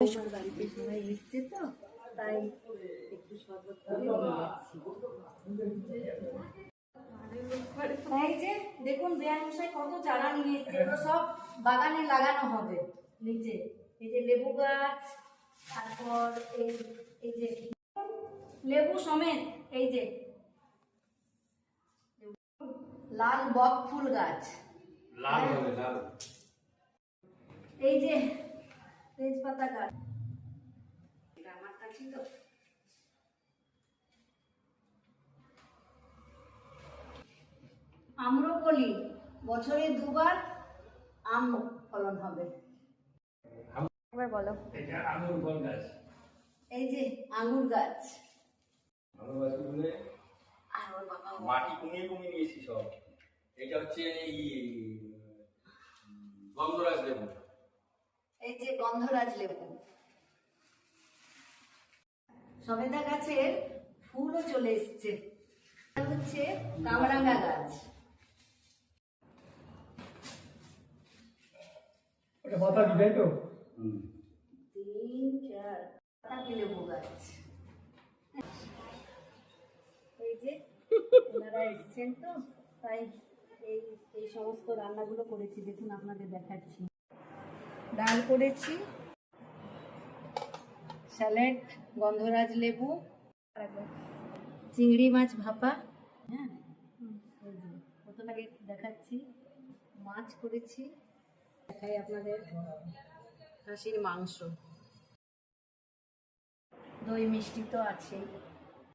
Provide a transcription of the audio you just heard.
আমার বাড়িতে সবাই এসছে তো, তাই একটু শরবত করে নিয়ে যাচ্ছি। এই যে দেখুন বেয়ামশাই কত চারা নিয়ে এসছে, এগুলো সব বাগানে লাগানো হবে। নিচে এই যে লেবু গাছ, তারপর এই যে লেবু সমেত, এই যে লাল বক ফুল গাছ, লাল হবে লাল, এই যে তেজপাতা গাছ, এটা আমার কাছে তো। আম্রপলি, বছরে দুবার আম ফলন হবে। এবার বলো। এটা আঙুর ফল গাছ। এই যে আঙ্গুর গাছ, আঙুর গাছ বলে আর ওর বাবা মাটি কমিয়ে কমিয়ে নিয়েছি সব। এটা হচ্ছে গন্ধরাজ লেবু। এই যে গন্ধরাজ লেবু, সবেদা গাছের ফুলও চলে এসছে। এটা হচ্ছে কামরাঙ্গা গাছ, ওটা পাতা দিবে তো। 3 4 পাতা লেবু গাছ। এই যে ওনারা এসছেন তো, তাই এই এই সমস্ত রান্নাগুলো করেছি। দেখুন আপনাদের দেখাচ্ছি। ডাল করেছি, স্যালাড, গন্ধরাজ লেবু, চিংড়ি মাছ ভাপা, হ্যাঁ এই যে কতটাকে দেখাচ্ছি, মাছ করেছি, দেখাই আপনাদের খাসির মাংস, দই মিষ্টি তো আছেই।